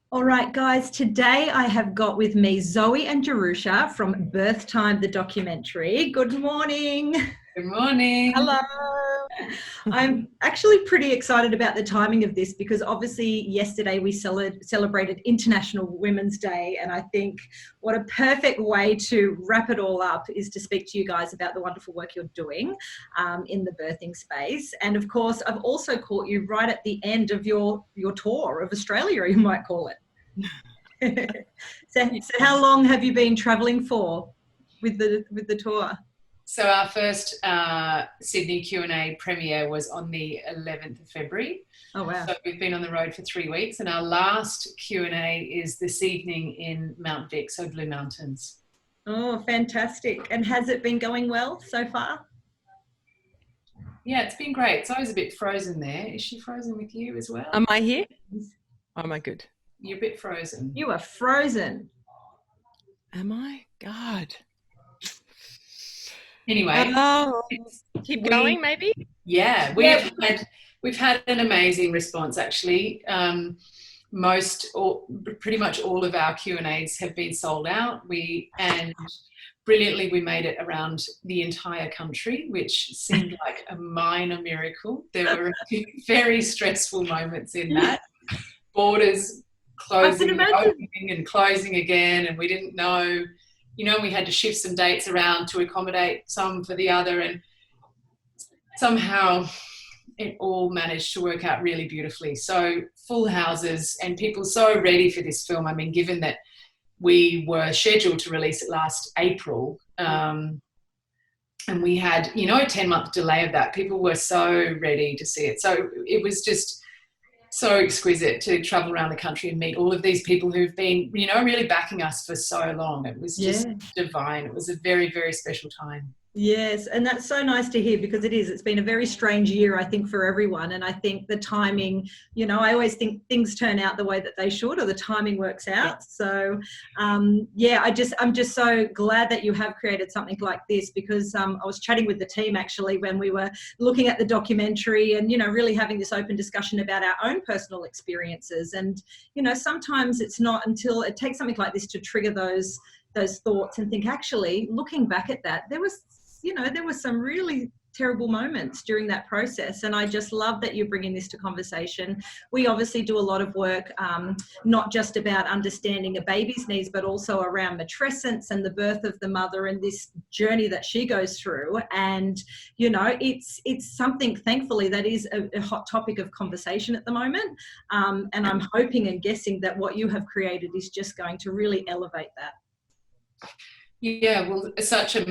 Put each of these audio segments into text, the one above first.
All right, guys, today I have got with me Zoe and Jerusha from Birth Time, the documentary. Good morning. Good morning. Hello. I'm actually pretty excited about the timing of this because obviously yesterday we celebrated International Women's Day, and I think what a perfect way to wrap it all up is to speak to you guys about the wonderful work you're doing in the birthing space. And of course, I've also caught you right at the end of your tour of Australia, you might call it. So how long have you been travelling for with the tour? So our first Sydney Q&A premiere was on the 11th of February. Oh, wow. So we've been on the road for 3 weeks, and our last Q&A is this evening in Mount Vic, so Blue Mountains. Oh, fantastic. And has it been going well so far? Yeah, it's been great. Zoe's a bit frozen there. Is she frozen with you as well? Am I here? Am I good? You're a bit frozen. You are frozen. Am I? God. Anyway. Keep going, maybe? Yeah, we've had an amazing response, actually. Pretty much all of our Q&As have been sold out. And brilliantly, we made it around the entire country, which seemed like a minor miracle. There were a few very stressful moments in that. Borders closing and opening and closing again, and we didn't know, we had to shift some dates around to accommodate some for the other, and somehow it all managed to work out really beautifully. So full houses and people so ready for this film. I mean, given that we were scheduled to release it last April, and we had, a 10-month delay of that, people were so ready to see it. So it was just so exquisite to travel around the country and meet all of these people who've been, really backing us for so long. It was just divine. It was a very, very special time. Yes, and that's so nice to hear because it's been a very strange year, I think, for everyone. And I think the timing, I always think things turn out the way that they should, or the timing works out. So, I'm just so glad that you have created something like this because I was chatting with the team actually when we were looking at the documentary and, really having this open discussion about our own personal experiences. And, sometimes it's not until it takes something like this to trigger those thoughts and think, actually, looking back at that, there were some really terrible moments during that process. And I just love that you're bringing this to conversation. We obviously do a lot of work, not just about understanding a baby's needs, but also around matrescence and the birth of the mother and this journey that she goes through. And, it's something, thankfully, that is a hot topic of conversation at the moment. And I'm hoping and guessing that what you have created is just going to really elevate that. Yeah, well, such a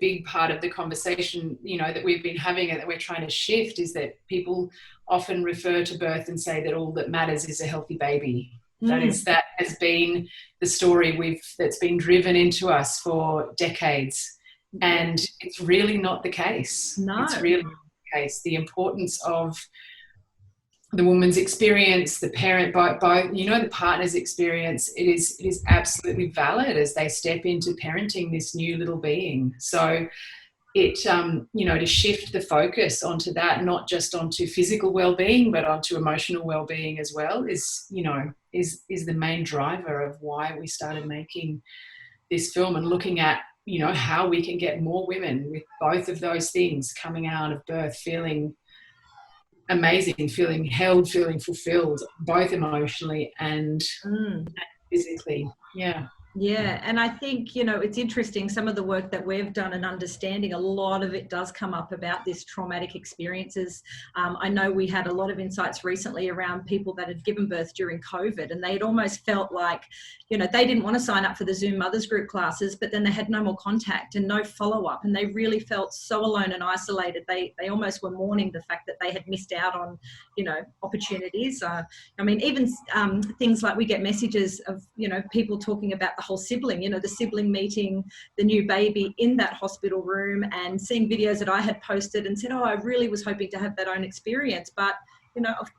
big part of the conversation, that we've been having and that we're trying to shift is that people often refer to birth and say that all that matters is a healthy baby. That has been the story that's been driven into us for decades. And it's really not the case. No. It's really not the case. The importance of the woman's experience, the parent, the partner's experience, it is absolutely valid as they step into parenting this new little being. So it, to shift the focus onto that, not just onto physical well-being, but onto emotional well-being as well is the main driver of why we started making this film and looking at, how we can get more women with both of those things coming out of birth feeling amazing, feeling held, feeling fulfilled, both emotionally and physically. Yeah, and I think, it's interesting, some of the work that we've done and understanding, a lot of it does come up about this traumatic experiences. I know we had a lot of insights recently around people that had given birth during COVID, and they'd almost felt like, they didn't want to sign up for the Zoom mothers group classes, but then they had no more contact and no follow-up, and they really felt so alone and isolated. They almost were mourning the fact that they had missed out on, opportunities. Even things like we get messages of, people talking about the whole sibling, the sibling meeting the new baby in that hospital room and seeing videos that I had posted and said, I really was hoping to have that own experience. But,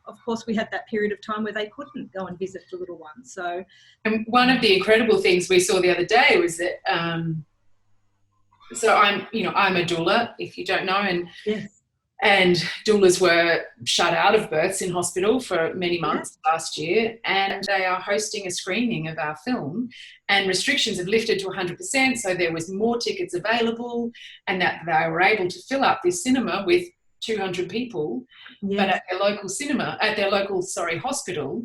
of course, we had that period of time where they couldn't go and visit the little one. So, and one of the incredible things we saw the other day was that, so I'm a doula, if you don't know, and yes. And doulas were shut out of births in hospital for many months last year, and they are hosting a screening of our film, and restrictions have lifted to 100%, so there was more tickets available, and that they were able to fill up this cinema with 200 people. But at their local hospital,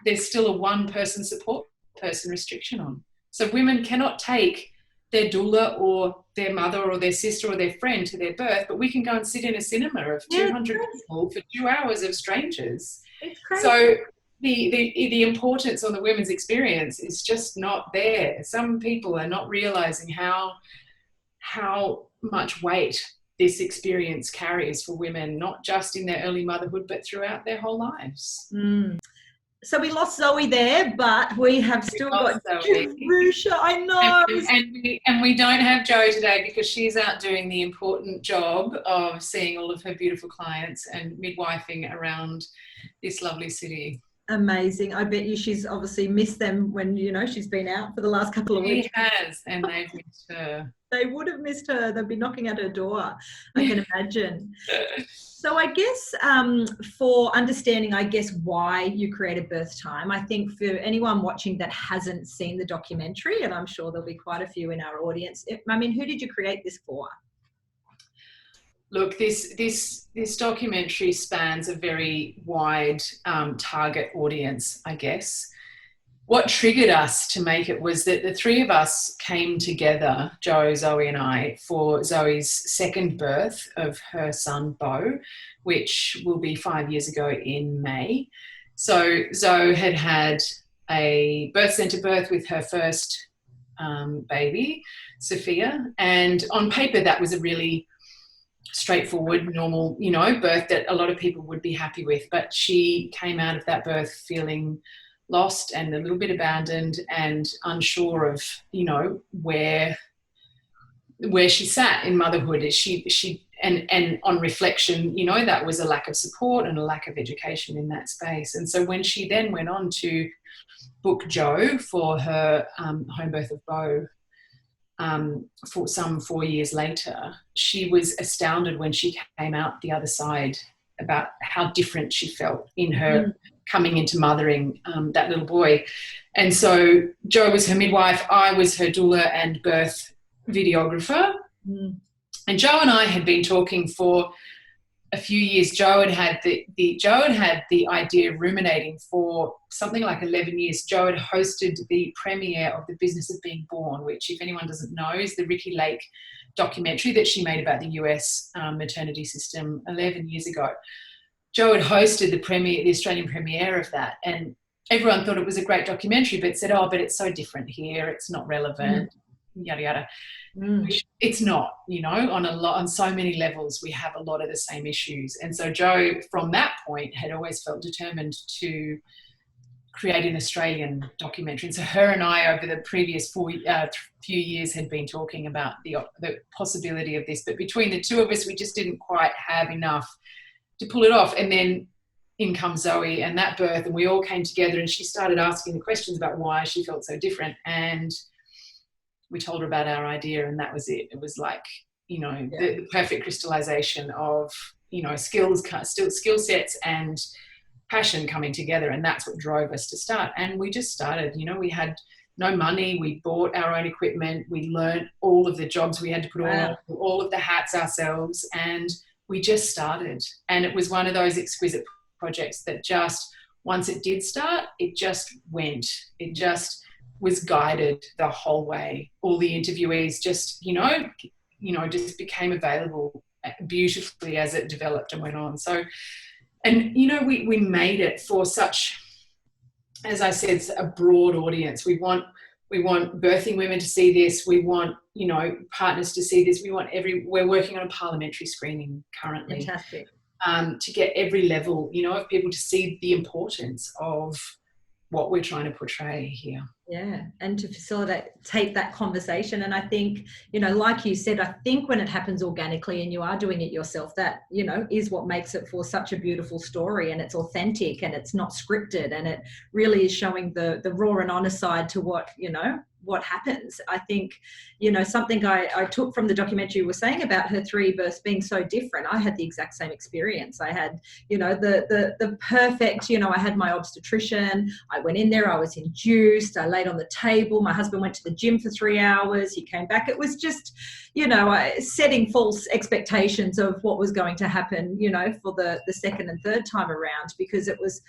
there's still a one-person support person restriction on. So women cannot take their doula or their mother or their sister or their friend to their birth, but we can go and sit in a cinema of 200 people for 2 hours of strangers. It's crazy. So the importance on the women's experience is just not there. Some people are not realising how much weight this experience carries for women, not just in their early motherhood, but throughout their whole lives. So we lost Zoe there, but we have still got Jerusha. I know. And we don't have Jo today because she's out doing the important job of seeing all of her beautiful clients and midwifing around this lovely city. Amazing. I bet you she's obviously missed them when, she's been out for the last couple of weeks. She has, and they've missed her. They would have missed her. They'd be knocking at her door, I can imagine. So I guess for understanding, why you created Birth Time, I think for anyone watching that hasn't seen the documentary, and I'm sure there'll be quite a few in our audience, who did you create this for? Look, this documentary spans a very wide target audience, I guess. What triggered us to make it was that the three of us came together, Jo, Zoe and I, for Zoe's second birth of her son, Beau, which will be 5 years ago in May. So Zoe had a birth centre birth with her first baby, Sophia, and on paper that was a really straightforward, normal, birth that a lot of people would be happy with. But she came out of that birth feeling lost and a little bit abandoned and unsure of, where she sat in motherhood. And on reflection, that was a lack of support and a lack of education in that space. And so when she then went on to book Jo for her home birth of Beau, for some 4 years later, she was astounded when she came out the other side about how different she felt in her coming into mothering that little boy. And so Jo was her midwife, I was her doula and birth videographer. And Jo and I had been talking for a few years. Jo had the idea of ruminating for something like 11 years. Jo had hosted the premiere of The Business of Being Born, which, if anyone doesn't know, is the Ricki Lake documentary that she made about the US maternity system 11 years ago. Jo had hosted the Australian premiere of that, and everyone thought it was a great documentary, but said, but it's so different here, it's not relevant, yada yada. It's not, on so many levels we have a lot of the same issues. And so Jo, from that point, had always felt determined to create an Australian documentary. And so her and I, over the previous few years, had been talking about the possibility of this, but between the two of us we just didn't quite have enough to pull it off. And then in comes Zoe and that birth, and we all came together, and she started asking the questions about why she felt so different, and we told her about our idea, and that was it. It was like, the perfect crystallization of, skill sets and passion coming together, and that's what drove us to start. And we just started. We had no money, we bought our own equipment, we learned all of the jobs we had to put on, all of the hats ourselves, and we just started. And it was one of those exquisite projects that just, once it did start, it just went. It just was guided the whole way. All the interviewees just, just became available beautifully as it developed and went on. So, and, we made it for such, as I said, a broad audience. We want birthing women to see this. We want, partners to see this. We're working on a parliamentary screening currently. Fantastic. To get every level, of people to see the importance of what we're trying to portray here. Yeah, and to facilitate that conversation. And I think, like you said, I think when it happens organically and you are doing it yourself, that, is what makes it for such a beautiful story, and it's authentic and it's not scripted, and it really is showing the raw and honest side to what what happens. I think, you know, something I took from the documentary you were saying about her 3 births being so different. I had the exact same experience. I had, you know, the perfect, you know, I had my obstetrician. I went in there, I was induced, I laid on the table. My husband went to the gym for 3 hours. He came back. It was just, you know, setting false expectations of what was going to happen, you know, for the second and third time around, because it was,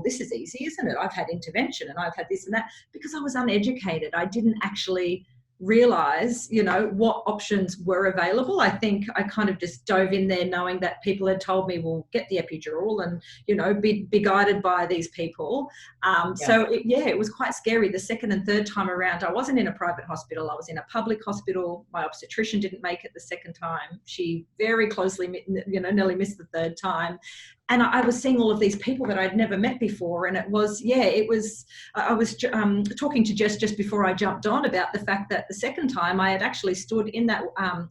this is easy, isn't it? I've had intervention and I've had this and that, because I was uneducated. I didn't actually realize, you know, what options were available. I think I kind of just dove in there knowing that people had told me, well, get the epidural and, you know, be guided by these people. So it was quite scary. The second and third time around, I wasn't in a private hospital. I was in a public hospital. My obstetrician didn't make it the second time. She very closely, you know, nearly missed the third time. And I was seeing all of these people that I'd never met before. And I was talking to Jess just before I jumped on about the fact that the second time I had actually stood in that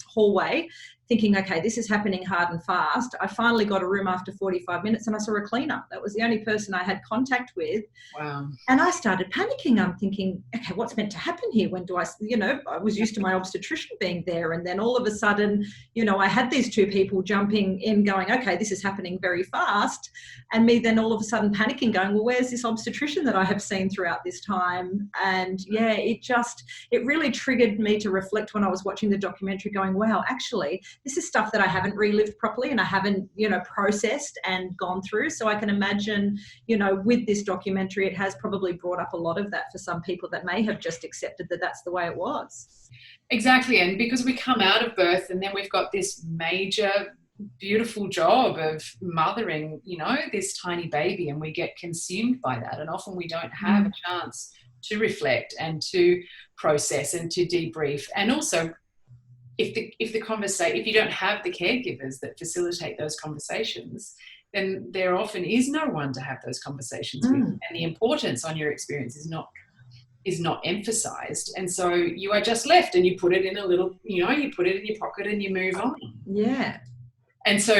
hallway thinking, okay, this is happening hard and fast. I finally got a room after 45 minutes and I saw a cleaner. That was the only person I had contact with. Wow. And I started panicking. I'm thinking, okay, what's meant to happen here? When do I, you know, I was used to my obstetrician being there. And then all of a sudden, you know, I had these 2 people jumping in going, okay, this is happening very fast. And me then all of a sudden panicking going, well, where's this obstetrician that I have seen throughout this time? And yeah, it really triggered me to reflect when I was watching the documentary going, wow, actually, this is stuff that I haven't relived properly and I haven't, you know, processed and gone through. So I can imagine, you know, with this documentary, it has probably brought up a lot of that for some people that may have just accepted that that's the way it was. Exactly. And because we come out of birth and then we've got this major, beautiful job of mothering, you know, this tiny baby, and we get consumed by that. And often we don't have a chance to reflect and to process and to debrief. And also, if you don't have the caregivers that facilitate those conversations, then there often is no one to have those conversations with, and the importance on your experience is not emphasized. And so you are just left and you put it in a little, you know, you put it in your pocket and you move on. Yeah. And so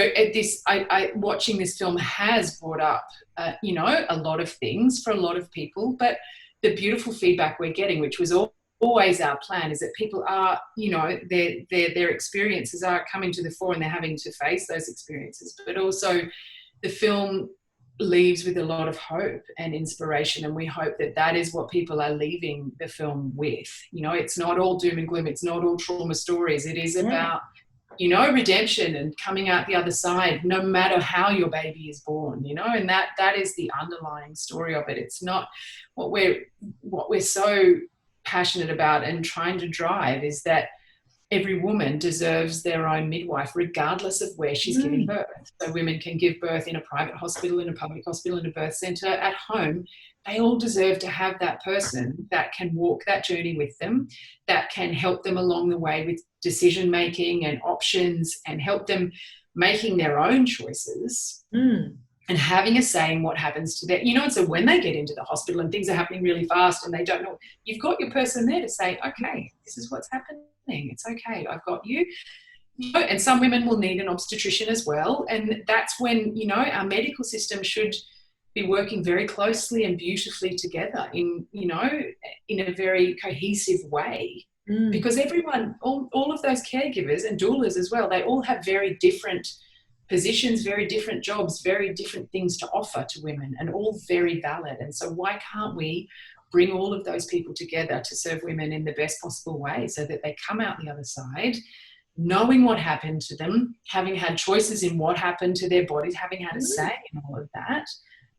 I watching this film has brought up, you know, a lot of things for a lot of people, but the beautiful feedback we're getting, which was always our plan, is that people are, you know, their experiences are coming to the fore and they're having to face those experiences. But also the film leaves with a lot of hope and inspiration, and we hope that that is what people are leaving the film with. You know, it's not all doom and gloom. It's not all trauma stories. It is about, you know, redemption and coming out the other side, no matter how your baby is born, you know, and that is the underlying story of it. It's not what we're so passionate about and trying to drive is that every woman deserves their own midwife, regardless of where she's giving birth. So women can give birth in a private hospital, in a public hospital, in a birth centre, at home. They all deserve to have that person that can walk that journey with them, that can help them along the way with decision making and options, and help them making their own choices and having a say in what happens to them. You know, and so when they get into the hospital and things are happening really fast and they don't know, you've got your person there to say, okay, this is what's happening. It's okay. I've got you. You know, and some women will need an obstetrician as well. And that's when, you know, our medical system should be working very closely and beautifully together in, you know, in a very cohesive way. Because everyone, all of those caregivers and doulas as well, they all have very different positions, very different jobs, very different things to offer to women, and all very valid. And so why can't we bring all of those people together to serve women in the best possible way, so that they come out the other side knowing what happened to them, having had choices in what happened to their bodies, having had a say in all of that,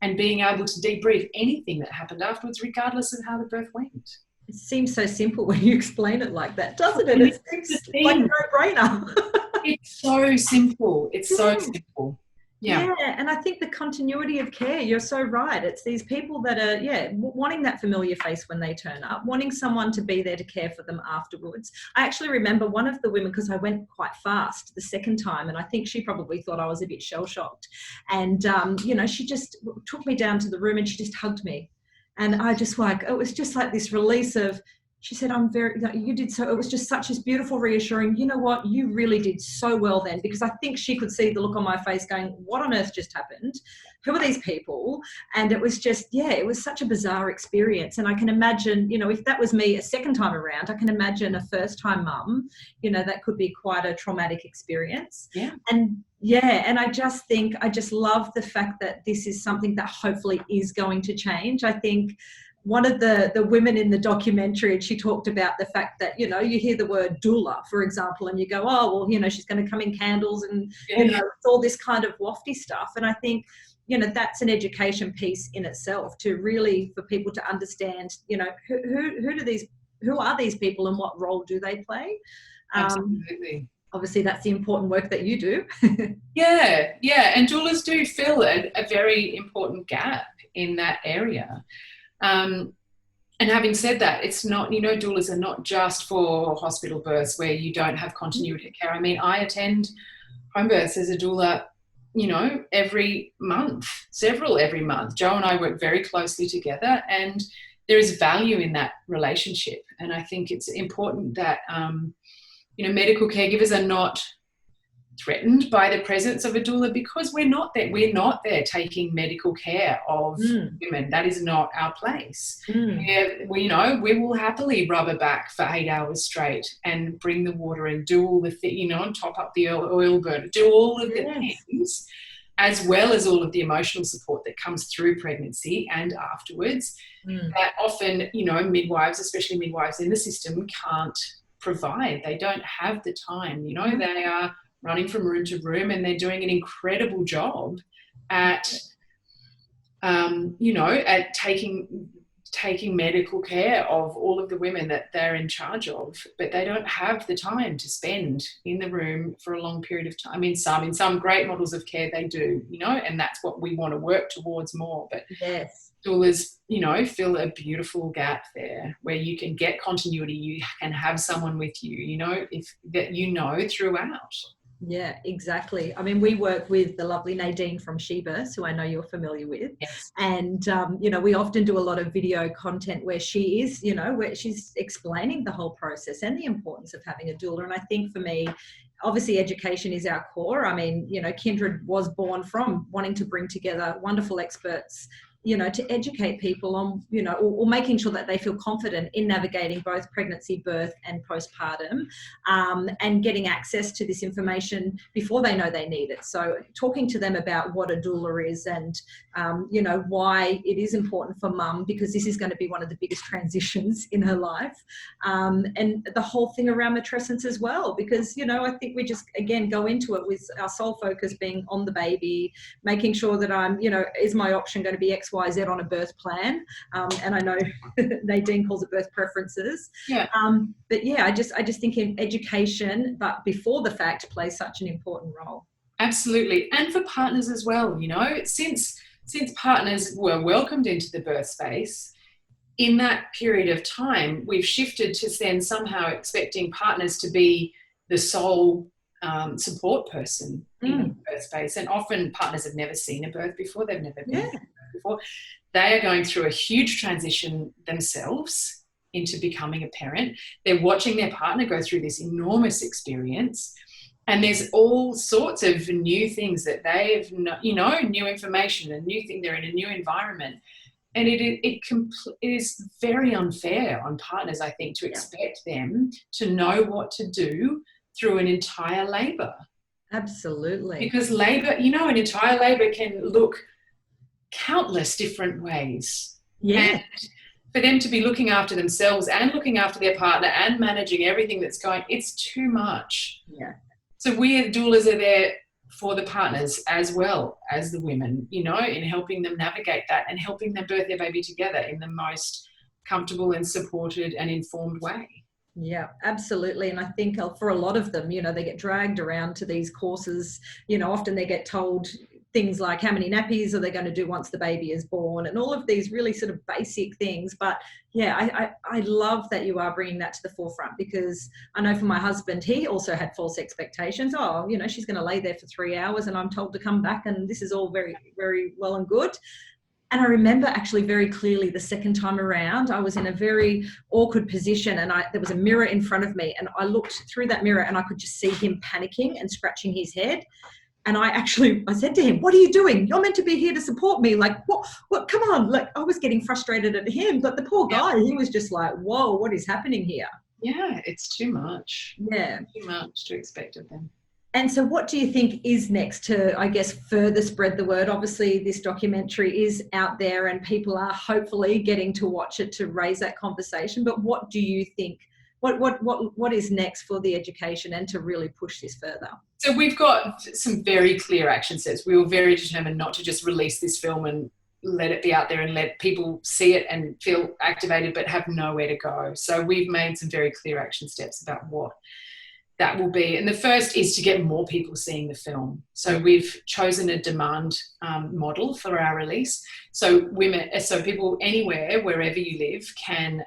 and being able to debrief anything that happened afterwards, regardless of how the birth went. It seems so simple when you explain it like that, doesn't it? It seems like a no-brainer. It's so simple. It's so simple. Yeah, and I think the continuity of care, you're so right. It's these people that are, wanting that familiar face when they turn up, wanting someone to be there to care for them afterwards. I actually remember one of the women, because I went quite fast the second time, and I think she probably thought I was a bit shell-shocked. And, you know, she just took me down to the room and she just hugged me. And I just it was just like this release of, she said, you did so, it was just such as beautiful, reassuring, you know what, you really did so well then, because I think she could see the look on my face going, what on earth just happened? Who are these people? And it was just, it was such a bizarre experience. And I can imagine, if that was me a second time around, I can imagine a first time mum, that could be quite a traumatic experience. Yeah. And I just love the fact that this is something that hopefully is going to change. I think one of the women in the documentary, and she talked about the fact that, you hear the word doula, for example, and you go, oh, well, she's going to come in candles and, it's all this kind of lofty stuff. And I think, that's an education piece in itself to really, for people to understand, who are these people and what role do they play? Absolutely. Obviously, that's the important work that you do. Yeah. And doulas do fill a very important gap in that area. And having said that, it's not, doulas are not just for hospital births where you don't have continuity of care. I mean, I attend home births as a doula, every month, several every month. Joe and I work very closely together, and there is value in that relationship. And I think it's important that, medical caregivers are not threatened by the presence of a doula, because we're not there taking medical care of women. That is not our place. We will happily rub her back for 8 hours straight and bring the water and do all the and top up the oil burner, do all of the things, as well as all of the emotional support that comes through pregnancy and afterwards, that often, midwives, especially midwives in the system, can't provide. They don't have the time. They are running from room to room, and they're doing an incredible job at, at taking medical care of all of the women that they're in charge of, but they don't have the time to spend in the room for a long period of time. In some great models of care they do, and that's what we want to work towards more. But doulas, fill a beautiful gap there where you can get continuity, you can have someone with you, throughout. Yeah, exactly. I mean, we work with the lovely Nadine from She Births, who I know you're familiar with. Yes. And, we often do a lot of video content where she is, where she's explaining the whole process and the importance of having a doula. And I think for me, obviously education is our core. I mean, Kiindred was born from wanting to bring together wonderful experts, to educate people on, or making sure that they feel confident in navigating both pregnancy, birth and postpartum, and getting access to this information before they know they need it. So talking to them about what a doula is and, why it is important for mum, because this is going to be one of the biggest transitions in her life. And the whole thing around matrescence as well, because, I think we just, again, go into it with our sole focus being on the baby, making sure that I'm, is my option going to be XYZ on a birth plan? And I know Nadine calls it birth preferences. Yeah. But yeah, I just think in education, but before the fact, plays such an important role. Absolutely. And for partners as well, since partners were welcomed into the birth space, in that period of time, we've shifted to then somehow expecting partners to be the sole support person in the birth space. And often partners have never seen a birth before. They've never been before. They are going through a huge transition themselves into becoming a parent. They're watching their partner go through this enormous experience. And there's all sorts of new things that they've, new information, a new thing, they're in a new environment. And it is very unfair on partners, I think, to expect them to know what to do through an entire labour. Absolutely. Because labour, an entire labour can look countless different ways. Yeah. And for them to be looking after themselves and looking after their partner and managing everything that's going, it's too much. Yeah. So we as doulas are there for the partners as well as the women, in helping them navigate that and helping them birth their baby together in the most comfortable and supported and informed way. Yeah, absolutely. And I think for a lot of them, they get dragged around to these courses, often they get told things like how many nappies are they going to do once the baby is born, and all of these really sort of basic things. But yeah, I love that you are bringing that to the forefront, because I know for my husband, he also had false expectations. Oh, she's going to lay there for 3 hours and I'm told to come back, and this is all very, very well and good. And I remember actually very clearly the second time around, I was in a very awkward position, and there was a mirror in front of me, and I looked through that mirror and I could just see him panicking and scratching his head. And I said to him, "What are you doing? You're meant to be here to support me. Like, what, come on." Like, I was getting frustrated at him, but the poor guy, he was just like, whoa, what is happening here? Yeah, it's too much. Yeah. Too much to expect of them. And so what do you think is next to, I guess, further spread the word? Obviously, this documentary is out there and people are hopefully getting to watch it to raise that conversation. But what do you think, what is next for the education and to really push this further? So we've got some very clear action steps. We were very determined not to just release this film and let it be out there and let people see it and feel activated but have nowhere to go. So we've made some very clear action steps about what that will be. And the first is to get more people seeing the film. So we've chosen a demand model for our release. So people anywhere, wherever you live, can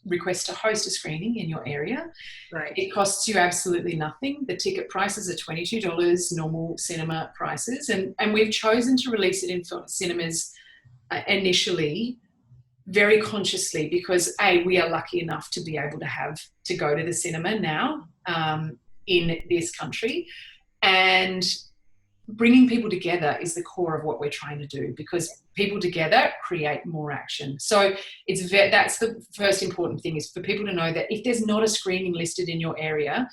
request to host a screening in your area. Right. It costs you absolutely nothing. The ticket prices are $22, normal cinema prices. And we've chosen to release it in cinemas initially very consciously because, A, we are lucky enough to be able to go to the cinema now in this country. And bringing people together is the core of what we're trying to do, because people together create more action. So that's the first important thing, is for people to know that if there's not a screening listed in your area,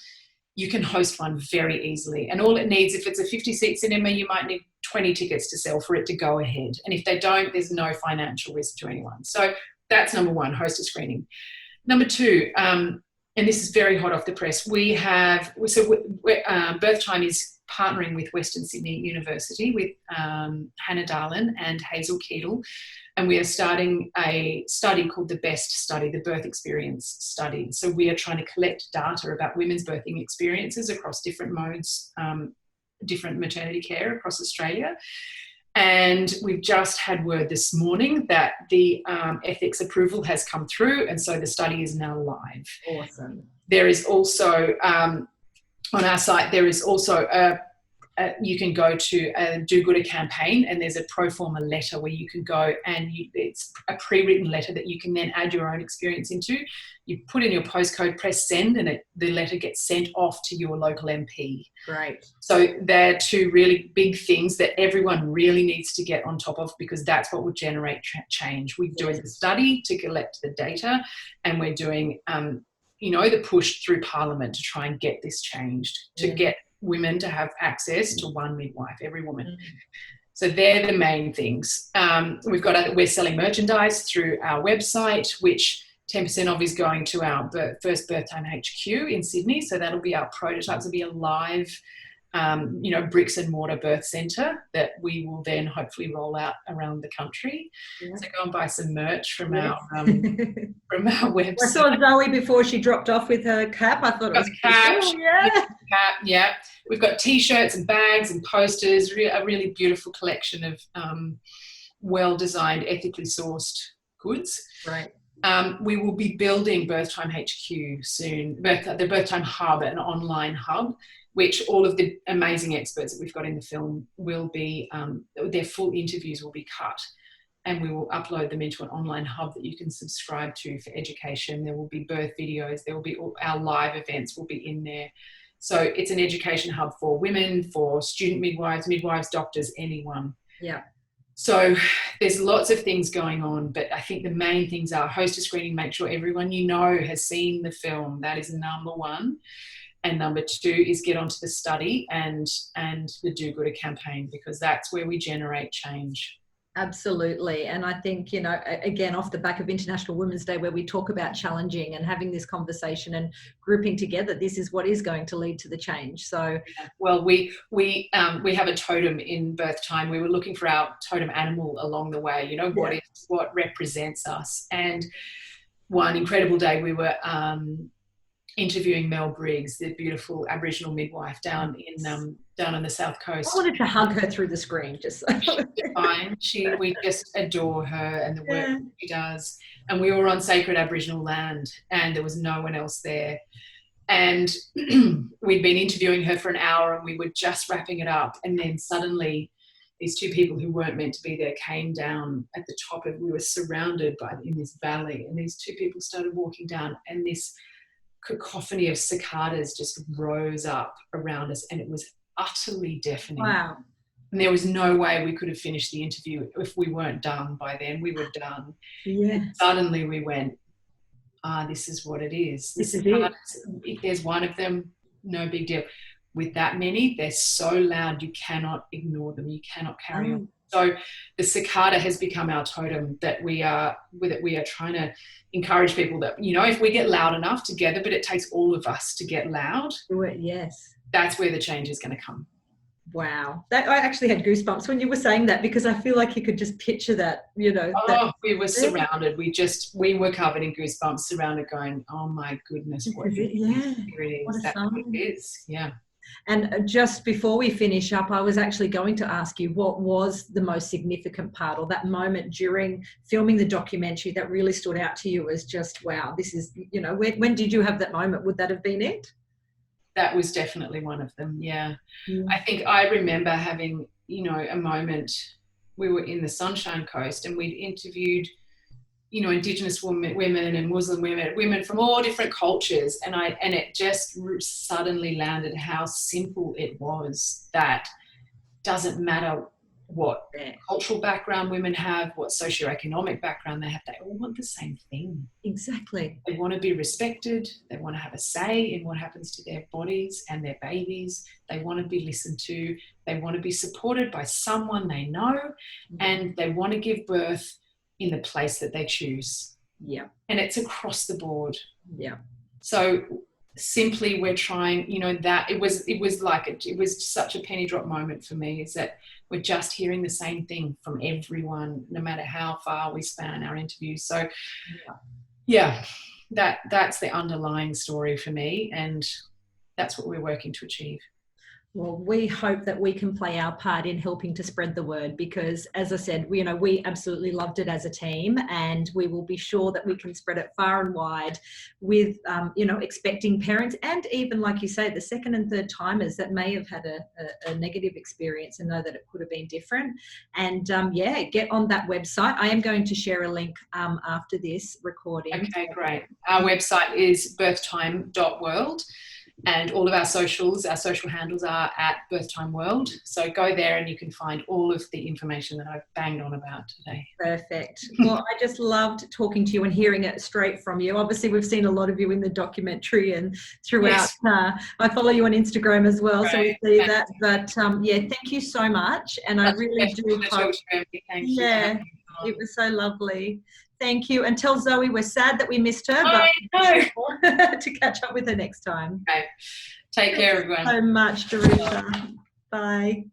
you can host one very easily. And all it needs, if it's a 50-seat cinema, you might need 20 tickets to sell for it to go ahead. And if they don't, there's no financial risk to anyone. So that's number one, host a screening. Number two, and this is very hot off the press, Birth Time is partnering with Western Sydney University with Hannah Darlin and Hazel Keedle, and we are starting a study called the BEST study, the Birth Experience Study. So we are trying to collect data about women's birthing experiences across different modes, different maternity care across Australia. And we've just had word this morning that the ethics approval has come through, and so the study is now live. Awesome. There is also on our site, there is also you can go to a do-gooder campaign, and there's a pro forma letter where you can go and it's a pre-written letter that you can then add your own experience into. You put in your postcode, press send, and the letter gets sent off to your local MP. Great. So they're two really big things that everyone really needs to get on top of, because that's what will generate change. We're doing the study to collect the data, and we're doing the push through Parliament to try and get this changed, to get women to have access to one midwife, every woman. So they're the main things. We're selling merchandise through our website, which 10% of is going to our first Birth Time HQ in Sydney. So that'll be our prototypes. It'll be a live, bricks and mortar birth centre that we will then hopefully roll out around the country. Yeah. So go and buy some merch from our website. I saw Zoe before she dropped off with her cap. I thought it was cool. Yeah. We've got T-shirts and bags and posters. A really beautiful collection of well-designed, ethically sourced goods. Right. We will be building Birth Time HQ soon, the Birth Time Hub, an online hub, which all of the amazing experts that we've got in the film will be, their full interviews will be cut, and we will upload them into an online hub that you can subscribe to for education. There will be birth videos. There will be our live events will be in there. So it's an education hub for women, for student midwives, doctors, anyone. Yeah. So there's lots of things going on, but I think the main things are host a screening, make sure everyone has seen the film. That is number one. And number two is get onto the study and the do-gooder campaign, because that's where we generate change. Absolutely. And I think, again, off the back of International Women's Day, where we talk about challenging and having this conversation and grouping together, this is what is going to lead to the change. So, well, we have a totem in Birth Time. We were looking for our totem animal along the way, what represents us. And one incredible day we were interviewing Mel Briggs, the beautiful Aboriginal midwife down on the South Coast. I wanted to hug her through the screen. Just fine. We just adore her and the work she does. And we were on sacred Aboriginal land, and there was no one else there. And we'd been interviewing her for an hour, and we were just wrapping it up, and then suddenly these two people who weren't meant to be there came down at the top of, we were surrounded by in this valley, and these two people started walking down, and this cacophony of cicadas just rose up around us, and it was utterly deafening. Wow. And there was no way we could have finished the interview if we weren't done by then. We were done. Yeah. And suddenly we went, this is what it is. This is it. If there's one of them, no big deal. With that many, they're so loud, you cannot ignore them. You cannot carry on. So the cicada has become our totem that we are trying to encourage people that, if we get loud enough together, but it takes all of us to get loud. Do it, yes. That's where the change is going to come. Wow. I actually had goosebumps when you were saying that, because I feel like you could just picture that, We were surrounded. We were covered in goosebumps, surrounded, going, oh my goodness, what is it? Yeah. Here it is. What a That's sign. what it is. Yeah. And just before we finish up, I was actually going to ask you, what was the most significant part, or that moment during filming the documentary that really stood out to you as just, wow, this is, when did you have that moment? Would that have been it? That was definitely one of them. Yeah. I think I remember having, a moment. We were in the Sunshine Coast, and we'd interviewed, Indigenous women and Muslim women from all different cultures. And it just suddenly landed how simple it was, that doesn't matter what cultural background women have, what socioeconomic background they have, they all want the same thing. Exactly. They want to be respected. They want to have a say in what happens to their bodies and their babies. They want to be listened to. They want to be supported by someone they know, and they want to give birth in the place that they choose. Yeah. And it's across the board. Yeah. So simply we're trying, that it was such a penny drop moment for me, is that we're just hearing the same thing from everyone, no matter how far we span our interviews. So that's the underlying story for me, and that's what we're working to achieve. Well, we hope that we can play our part in helping to spread the word, because, as I said, we absolutely loved it as a team, and we will be sure that we can spread it far and wide with, expecting parents, and even, like you say, the second and third timers that may have had a negative experience and know that it could have been different. And get on that website. I am going to share a link after this recording. Okay, great. Our website is birthtime.world. And all of our social handles are at Birthtime World. So go there and you can find all of the information that I've banged on about today. Perfect. Well, I just loved talking to you and hearing it straight from you. Obviously, we've seen a lot of you in the documentary and throughout. Yes. I follow you on Instagram as well, so we see that. But thank you so much. And I really do hope. Thank you. Yeah, it was so lovely. Thank you. And tell Zoe we're sad that we missed her, but to catch up with her next time. Okay. Take care, everyone. Thanks so much, Jerusha. Bye.